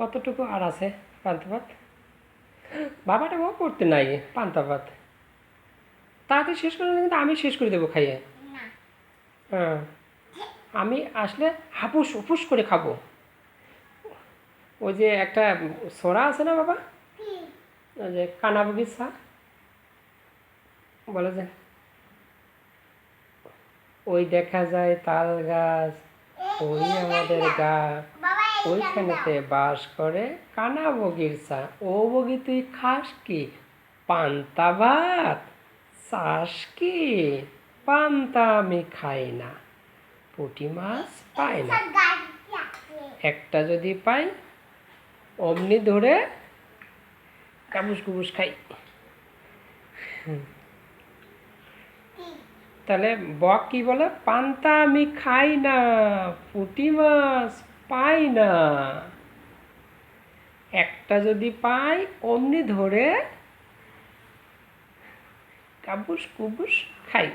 কতটুকু আর আছে পান্তা ভাত? বাবাটা ও করতে নাই পান্তা ভাত, তাড়াতাড়ি শেষ করে কিন্তু আমি শেষ করে দেবো খাইয়ে। হ্যাঁ, আমি আসলে হাপুস উপুস করে খাবো। ওই যে একটা সোরা আছে না বাবা, ওই যে কানাবগির চা বলে যে, ওই দেখা যায় তাল গাছ, ওই আমাদের গা, ওইখানেতে বাস করে কানা বগির চা। ও বগি তুই খাস কি পান্তা ভাত? চাস কি? পান্তা আমি খাই না, পুঁটি মাছ পাই না, একটা যদি পাই অমনি ধরে কাবুস কুবুস খাই। তাহলে বক কি বলে? পান্তা আমি খাই না, পুঁটি মাছ পাই না, একটা যদি পাই অমনি ধরে কাবুস কুবুস খাই।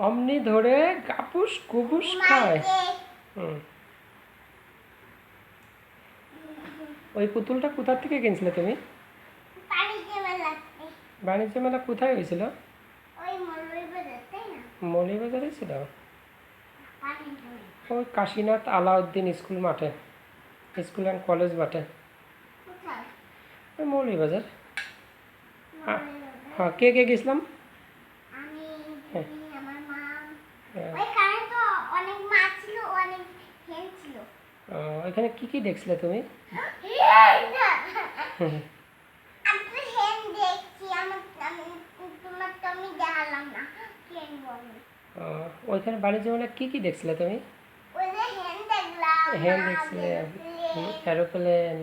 অমনি ধরে কাপুস কুবুস খায়। ওই পুতুলটা কোথা থেকে কিনছিলে তুমি? বাণিজ্য মেলা কোথায় হয়েছিল? মৌলভীবাজারে ছিল, ওই কাশীনাথ আলাউদ্দিন স্কুল মাঠে, স্কুল অ্যান্ড কলেজ মাঠে, ওই মৌলভীবাজার। হ্যাঁ, কে কে গেছিলাম? ওইখানে কি কি দেখছিলে তুমি? ওইখানে বাণিজ্য মেলা কি কি দেখছিলে তুমি? হ্যাঁ দেখছিলে, এরোপ্লেন,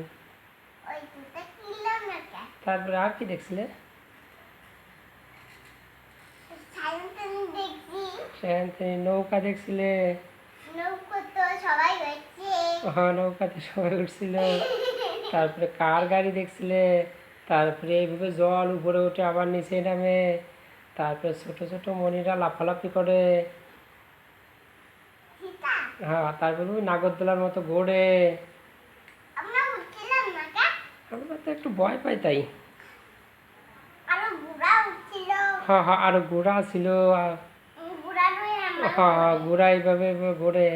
তারপরে আর কি দেখছিলে? নৌকা দেখছিলে? হ্যাঁ, নৌকাতে সবাই উঠছিল। তারপরে কার গাড়ি দেখছিলে? তারপরে এইভাবে জল উপরে উঠে আবার নিচে নামে, তারপরে ছোট ছোট মণিরা লাফালাফি করে। হ্যাঁ, তারপরে ওই নাগরদোলার মতো ঘোরে। আমরা তো একটু ভয় পাই তাই। হ্যাঁ হ্যাঁ, আরো ঘোড়া ছিল। হ্যাঁ, ঘোড়া এইভাবে ঘোরে।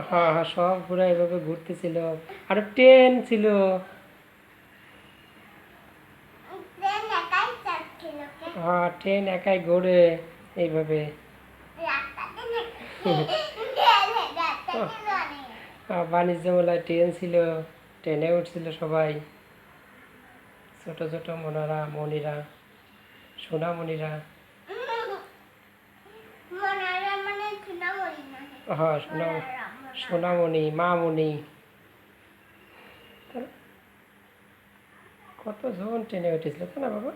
হ্যাঁ হ্যাঁ, সব ঘোড়া এইভাবে ঘুরতেছিল। আর ট্রেন ছিল। হ্যাঁ, ট্রেন একাই ঘোরে এইভাবে। বাণিজ্য মেলায় ট্রেন ছিল, ট্রেনে উঠছিল সবাই, ছোট ছোট মণিরা, সোনামণিরা। হ্যাঁ, সোনামণি, মামণি, কতজন ট্রেনে উঠেছিল তো না বাবা?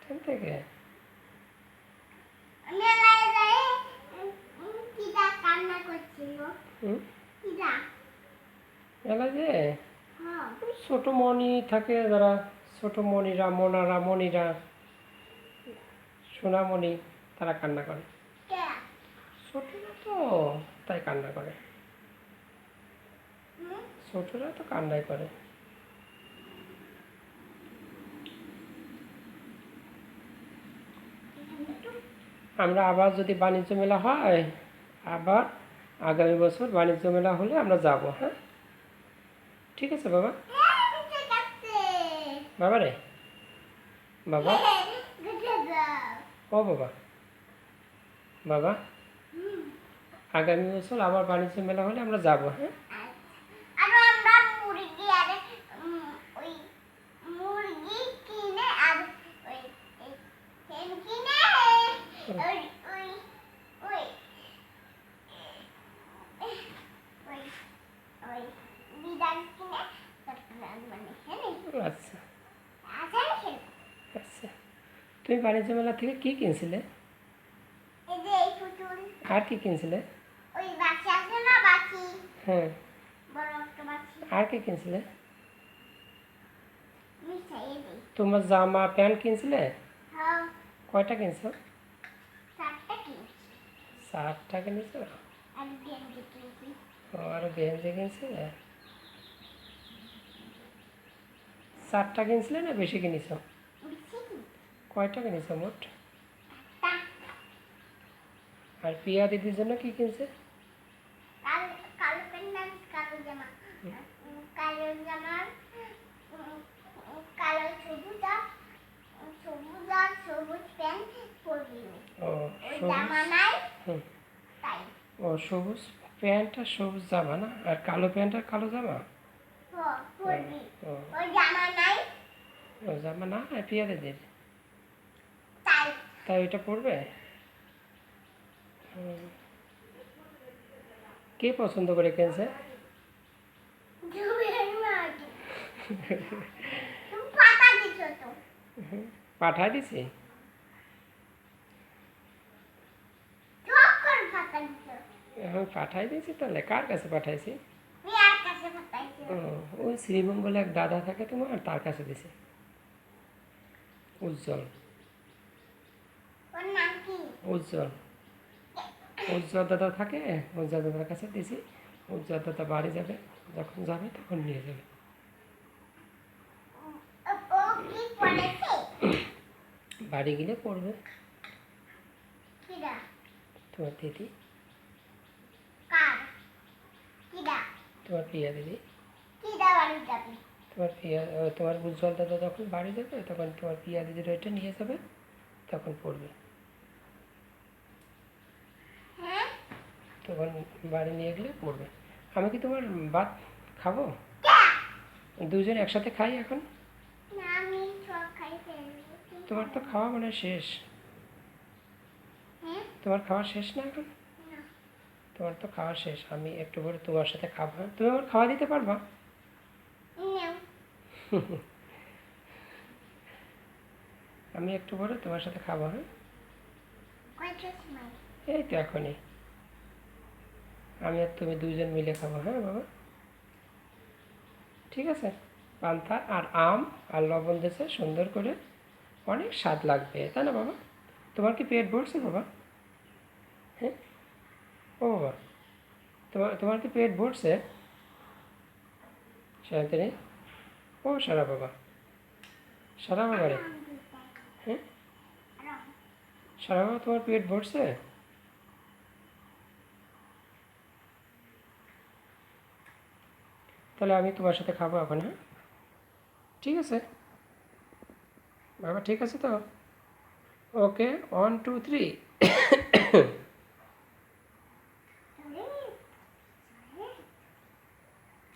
ট্রেন থেকে মেলা যে ছোট মণি থাকে, যারা ছোট মণিরা, সোনামণি, তারা কান্না করে। ছোটরা তো তাই কান্না করে, ছোটরা তো কান্নাই করে। আমরা আবার যদি বাণিজ্য মেলা হয়, আবার আগামী বছর বাণিজ্য মেলা হলে আমরা যাব। হ্যাঁ, ঠিক আছে বাবা। বাবা রে, বাবা, ও বাবা, বাবা, আগামী বছর আবার বাণিজ্য মেলা হলে আমরা যাব। হ্যাঁ, আচ্ছা আচ্ছা। তুমি বাণিজ্য মেলা থেকে কি কিনছিলে? আর কি কিনছিলে? হ্যাঁ, আর কি কিনছিলে? তোমার জামা প্যান্ট কিনছিলে? হ্যাঁ কয়টা কিনছো? 4টা কিনছি 4টা কিনেছো? আর গেঞ্জি কিনছি ও, আরো গেঞ্জি কিনছিলে? 4টা কিনছিলে না বেশি কিনেছো? বেশি কি কয়টা কিনেছো মোট? তা আর পিয়া দিদির জন্য কি কিনছে? কালো কালো প্যান্ট কালো জামা কালো জামার কালো সবুজ প্যান্ট পরবি ও ওই সবুজ। জামা নাই হুম। তাই ও সবুজ প্যান্ট আর সবুজ জামা না, আর কালো প্যান্ট আর কালো জামা? পরবি ও ওই জামা নাই ও জামা না পিয়া দিদির, তাই তাই ওইটা পরবে? হুম। কে পছন্দ করে কিনছে? জুয়ের মাগে তুমি পাতা দিছো তো পাঠাই দিছি? চক্কর পাতা দিছো এখন পাঠাই দিয়েছি, তাহলে কার কাছে পাঠাইছি? মিয়ার কাছে পাঠাইছো ও, ওই শ্রীমঙ্গলে এক দাদা থাকে তোমার, তার কাছে দিছি। উজ্জ্বল। ওর নাম কি উজ্জ্বল। উজ্জ্বল দাদা থাকে, উজ্জ্বল দাদার কাছে দিছি। উজ্জ্বল দাদা বাড়ি যাবে, যখন যাবে তখন নিয়ে যাবে। ও কি পড়েছে বাড়ি গেলে পড়বে। কিডা তোমার দিদি, কার কিডা তোমার প্রিয়া দিদি। কিডা বাড়ি যাবে তোমার প্রিয়া তোমার উজ্জ্বল দাদা যখন বাড়ি যাবে তখন তোমার প্রিয়া দিদির ওইটা নিয়ে যাবে, তখন পড়বে। হ্যাঁ তখন বাড়ি নিয়ে গেলে পড়বে। আমি কি তোমার ভাত খাবো? দুজন একসাথে খাই এখন? না আমি সব খাই ফেলবো তোমার তো খাওয়া মনে হয় শেষ। হ্যাঁ তোমার খাওয়া শেষ না এখন? না তোমার তো খাওয়া শেষ, আমি একটু পরে তোমার সাথে খাবো। হ্যাঁ, তুমি আমার খাওয়া দিতে পারবা? নেও আমি একটু পরে তোমার সাথে খাবো। হ্যাঁ, কয়টার সময় এই তো এখনই। আমি আর তুমি দুজন মিলে খাবো। হ্যাঁ বাবা, ঠিক আছে। পান্তা আর আম আর লবণ দিয়েছে সুন্দর করে, অনেক স্বাদ লাগবে, তাই না বাবা? তোমার কি পেট ভরছে বাবা? হ্যাঁ, ও বাবা, তোমার কি পেট ভরছে? সায়ন্তনী, ও সারা বাবা, সারা বাবা রে। হ্যাঁ, সারা বাবা, তোমার পেট ভরছে? তাহলে আমি তোমার সাথে খাবো এখন। হ্যাঁ, ঠিক আছে বাবা, ঠিক আছে তো। ওকে, 1 2 3